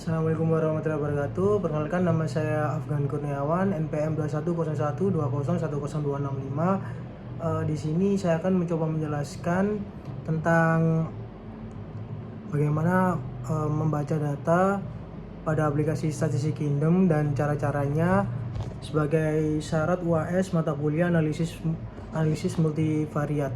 Assalamualaikum warahmatullahi wabarakatuh. Perkenalkan, nama saya Afgan Kurniawan, NPM 210120101025. Di sini saya akan mencoba menjelaskan tentang bagaimana membaca data pada aplikasi Statistik Kingdom dan cara-caranya sebagai syarat UAS mata kuliah analisis multivariat.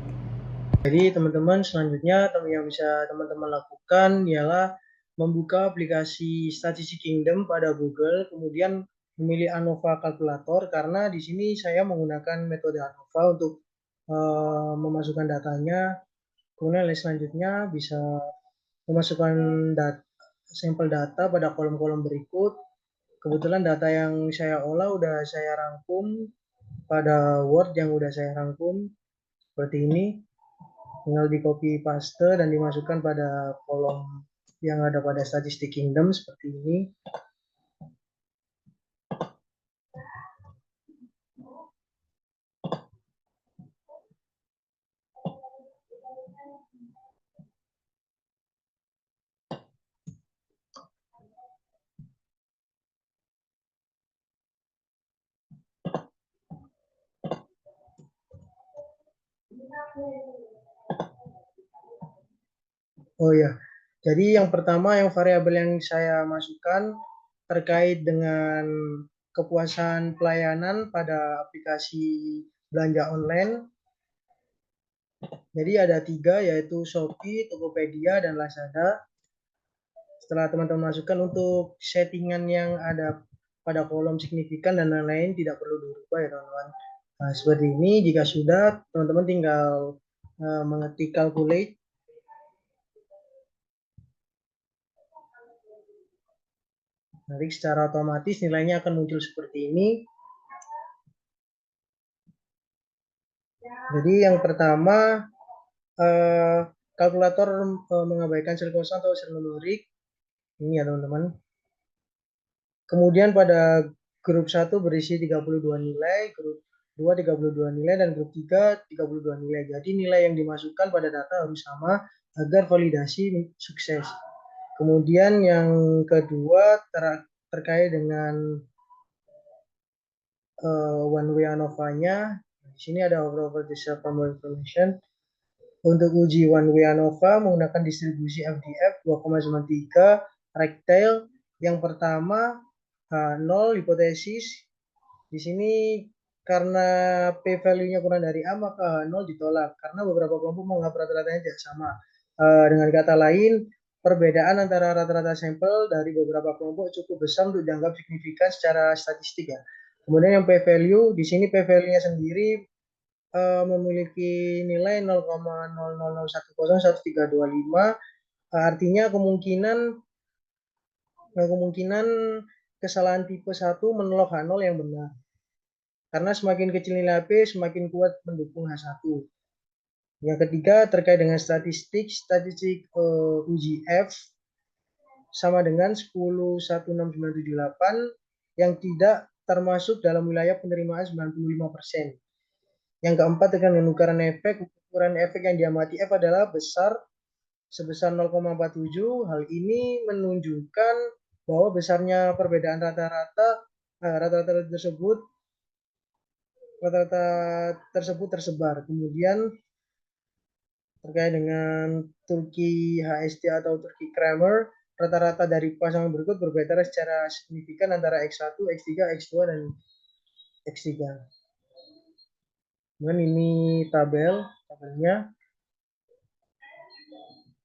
Jadi teman-teman, selanjutnya yang bisa teman-teman lakukan ialah membuka aplikasi Statistik Kingdom pada Google, kemudian memilih ANOVA kalkulator, karena di sini saya menggunakan metode ANOVA untuk memasukkan datanya. Kemudian selanjutnya bisa memasukkan sampel data pada kolom-kolom berikut. Kebetulan data yang saya olah udah saya rangkum pada Word yang udah saya rangkum seperti ini. Tinggal di copy paste dan dimasukkan pada kolom yang ada pada Statistik Kingdom seperti ini. Oh ya, jadi yang pertama, yang variabel yang saya masukkan terkait dengan kepuasan pelayanan pada aplikasi belanja online. Jadi ada 3, yaitu Shopee, Tokopedia, dan Lazada. Setelah teman-teman masukkan, untuk settingan yang ada pada kolom signifikan dan lain-lain tidak perlu dirubah ya teman-teman. Nah, seperti ini. Jika sudah, teman-teman tinggal mengetik calculate. Nanti secara otomatis nilainya akan muncul seperti ini. Jadi yang pertama, kalkulator mengabaikan sel kosong atau sel numerik. Ini ya teman-teman. Kemudian pada grup 1 berisi 32 nilai, grup 2 32 nilai, dan grup 3 32 nilai. Jadi nilai yang dimasukkan pada data harus sama agar validasi sukses. Kemudian yang kedua terkait dengan one way ANOVA-nya. Di sini ada overall data for more information. Untuk uji one way ANOVA menggunakan distribusi FDF 2,93 rectile. Yang pertama 0 hipotesis. Di sini karena P value-nya kurang dari A, maka 0 ditolak karena beberapa kelompok menganggap rata-ratanya tidak sama. Dengan kata lain, perbedaan antara rata-rata sampel dari beberapa kelompok cukup besar untuk dianggap signifikan secara statistik ya. Kemudian yang P value, di sini P value-nya sendiri memiliki nilai 0,00010135. Artinya kemungkinan kesalahan tipe 1 menolak H0 yang benar. Karena semakin kecil nilai P, semakin kuat mendukung H1. Yang ketiga terkait dengan statistik uji F sama dengan 10,16978 yang tidak termasuk dalam wilayah penerimaan 95%. Yang keempat terkait dengan ukuran efek yang diamati F adalah sebesar 0,47. Hal ini menunjukkan bahwa besarnya perbedaan rata-rata tersebut tersebar. Kemudian terkait dengan Turki HST atau Turki Kramer, rata-rata dari pasangan berikut berbeda secara signifikan antara X1, X3, X2, dan X3. Kemudian ini tabelnya.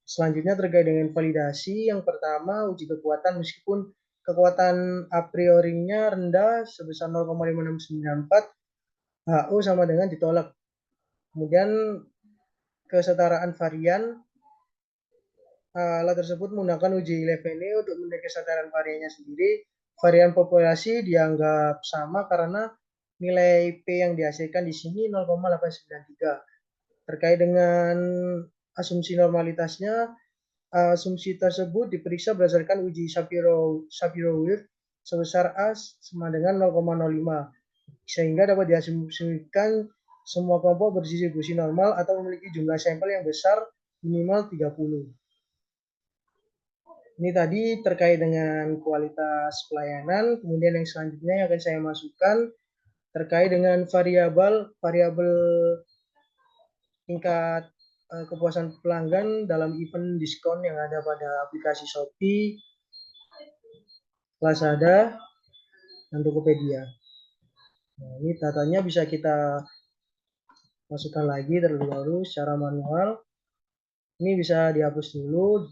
Selanjutnya terkait dengan validasi. Yang pertama, uji kekuatan. Meskipun kekuatan a priorinya rendah sebesar 0,5694, HO sama dengan ditolak. Kemudian kesetaraan varian. Alat tersebut menggunakan uji Levene untuk menilai kesetaraan variannya sendiri. Varian populasi dianggap sama karena nilai P yang dihasilkan di sini 0,893. Terkait dengan asumsi normalitasnya, asumsi tersebut diperiksa berdasarkan uji Shapiro-Wilk sebesar A sama dengan 0,05, sehingga dapat diasumsikan semua kelompok berdistribusi normal atau memiliki jumlah sampel yang besar minimal 30. Ini tadi terkait dengan kualitas pelayanan. Kemudian yang selanjutnya yang akan saya masukkan terkait dengan variabel tingkat kepuasan pelanggan dalam event diskon yang ada pada aplikasi Shopee, Lazada, dan Tokopedia. Nah, ini datanya bisa kita masukkan lagi terlebih dahulu secara manual. Ini bisa dihapus dulu,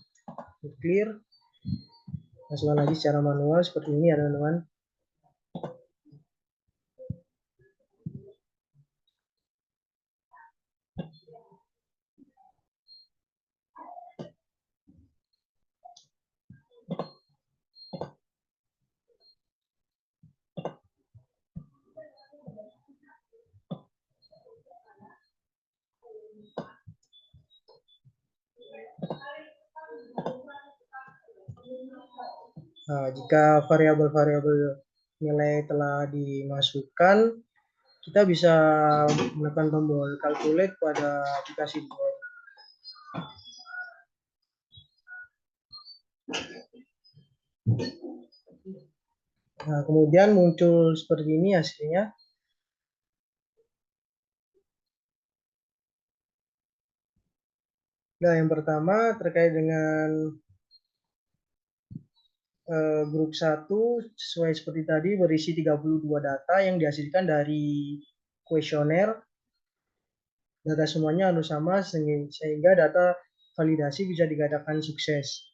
clear, masukkan lagi secara manual seperti ini ya teman-teman. Nah, jika variabel-variabel nilai telah dimasukkan, kita bisa menekan tombol calculate pada aplikasi Board. Nah, kemudian muncul seperti ini hasilnya. Nah, yang pertama terkait dengan grup 1 sesuai seperti tadi berisi 32 data yang dihasilkan dari kuesioner. Data semuanya harus sama sehingga data validasi bisa dikatakan sukses.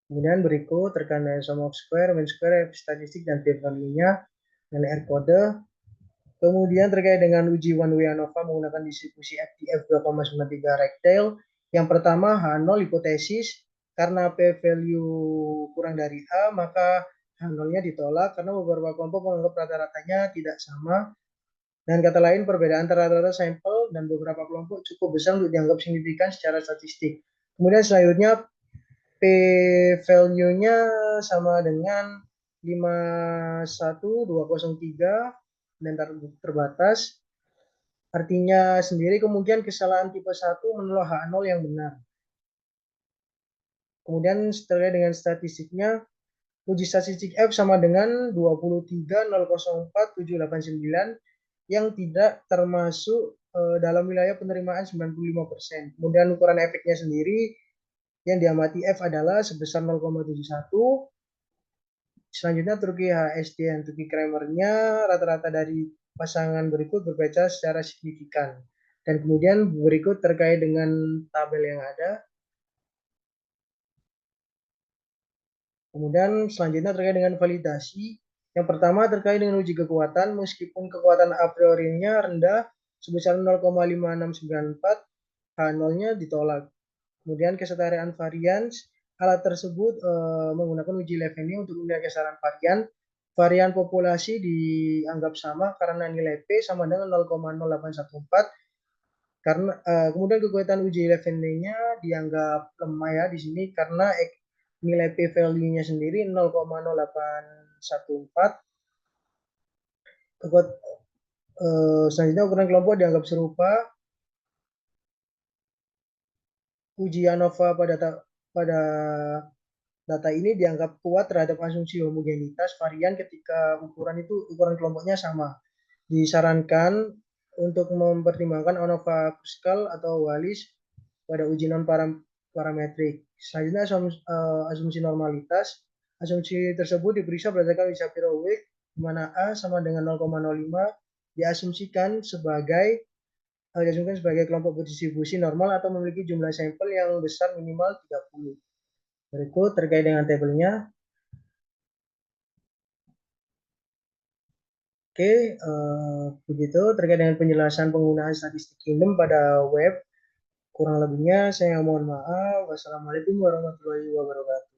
Kemudian berikut terkait dengan sum of square, mean square, statistik dan p-value-nya dan R kode. Kemudian terkait dengan uji one way ANOVA menggunakan distribusi FTF 2,93 rectile. Yang pertama H0 hipotesis, karena p-value kurang dari A maka H0-nya ditolak karena beberapa kelompok menganggap rata-ratanya tidak sama. Dan kata lain perbedaan antara rata-rata sampel dan beberapa kelompok cukup besar untuk dianggap signifikan secara statistik. Kemudian selanjutnya p-value-nya sama dengan 51203 dan terbatas. Artinya sendiri kemungkinan kesalahan tipe 1 menolak H0 yang benar. Kemudian setelah dengan statistiknya, uji statistik F sama dengan 23.004.789 yang tidak termasuk dalam wilayah penerimaan 95%. Kemudian ukuran efeknya sendiri yang diamati F adalah sebesar 0,71. Selanjutnya Turki HSD dan Turki Kramer-nya rata-rata dari pasangan berikut berbeda secara signifikan. Dan kemudian berikut terkait dengan tabel yang ada. Kemudian selanjutnya terkait dengan validasi. Yang pertama terkait dengan uji kekuatan, meskipun kekuatan a priori-nya rendah sebesar 0,5694, H0-nya ditolak. Kemudian kesetaraan varians, alat tersebut menggunakan uji Levené untuk menilai kesetaraan varian. Varian populasi dianggap sama karena nilai P sama dengan 0,0814. Karena kemudian kekuatan uji Levené-nya dianggap lemah ya di sini karena nilai P value-nya sendiri 0,0814. Selanjutnya ukuran kelompok dianggap serupa. Uji ANOVA pada data ini dianggap kuat terhadap asumsi homogenitas varian ketika ukuran kelompoknya sama. Disarankan untuk mempertimbangkan ANOVA Kruskal atau Wallis pada uji non parametrik. Selanjutnya asumsi normalitas. Asumsi tersebut diperiksa berdasarkan Shapiro-Wilk di mana A sama dengan 0,05 diasumsikan sebagai kelompok berdistribusi normal atau memiliki jumlah sampel yang besar minimal 30. Berikut terkait dengan tabelnya. Oke, begitu terkait dengan penjelasan penggunaan statistik Kingdom pada web. Kurang lebihnya saya mohon maaf. Wassalamualaikum warahmatullahi wabarakatuh.